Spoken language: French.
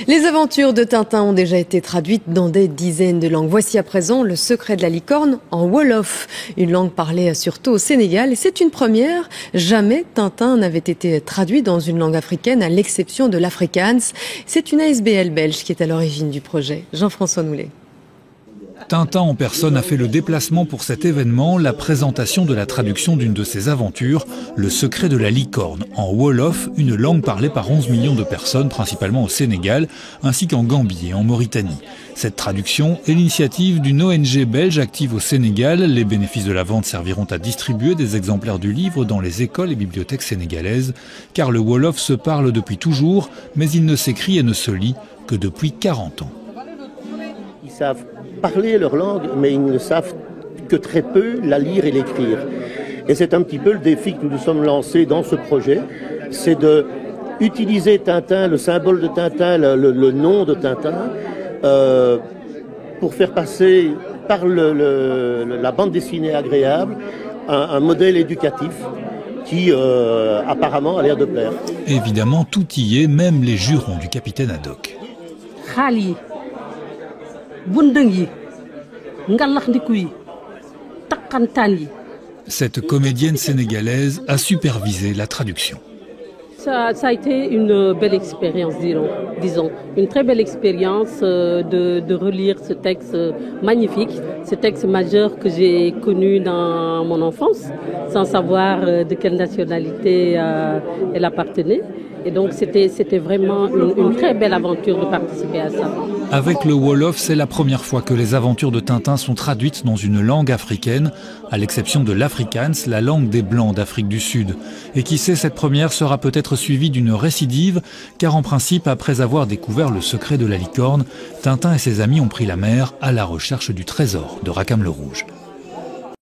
Les aventures de Tintin ont déjà été traduites dans des dizaines de langues. Voici à présent Le secret de la licorne en Wolof, une langue parlée surtout au Sénégal. Et c'est une première. Jamais Tintin n'avait été traduit dans une langue africaine, à l'exception de l'Afrikaans. C'est une ASBL belge qui est à l'origine du projet. Jean-François Noulet. Tintin en personne a fait le déplacement pour cet événement, la présentation de la traduction d'une de ses aventures, Le secret de la licorne, en Wolof, une langue parlée par 11 millions de personnes, principalement au Sénégal, ainsi qu'en Gambie et en Mauritanie. Cette traduction est l'initiative d'une ONG belge active au Sénégal. Les bénéfices de la vente serviront à distribuer des exemplaires du livre dans les écoles et bibliothèques sénégalaises, car le Wolof se parle depuis toujours, mais il ne s'écrit et ne se lit que depuis 40 ans. Ils savent parler leur langue, mais ils ne savent que très peu la lire et l'écrire. Et c'est un petit peu le défi que nous nous sommes lancés dans ce projet, c'est de utiliser Tintin, le symbole de Tintin, le nom de Tintin, pour faire passer par la bande dessinée agréable un modèle éducatif qui apparemment a l'air de plaire. Évidemment, tout y est, même les jurons du capitaine Haddock. Khali. Bundengi, ngalax ndiku yi, takkantaan yi. Cette comédienne sénégalaise a supervisé la traduction. Ça a été une belle expérience, disons. Une très belle expérience de relire ce texte magnifique, ce texte majeur que j'ai connu dans mon enfance, sans savoir de quelle nationalité elle appartenait. Et donc c'était vraiment une très belle aventure de participer à ça. Avec le Wolof, c'est la première fois que les aventures de Tintin sont traduites dans une langue africaine, à l'exception de l'Afrikaans, la langue des Blancs d'Afrique du Sud. Et qui sait, cette première sera peut-être suivie d'une récidive, car en principe, après avoir découvert le secret de la licorne, Tintin et ses amis ont pris la mer à la recherche du trésor de Rackham le Rouge.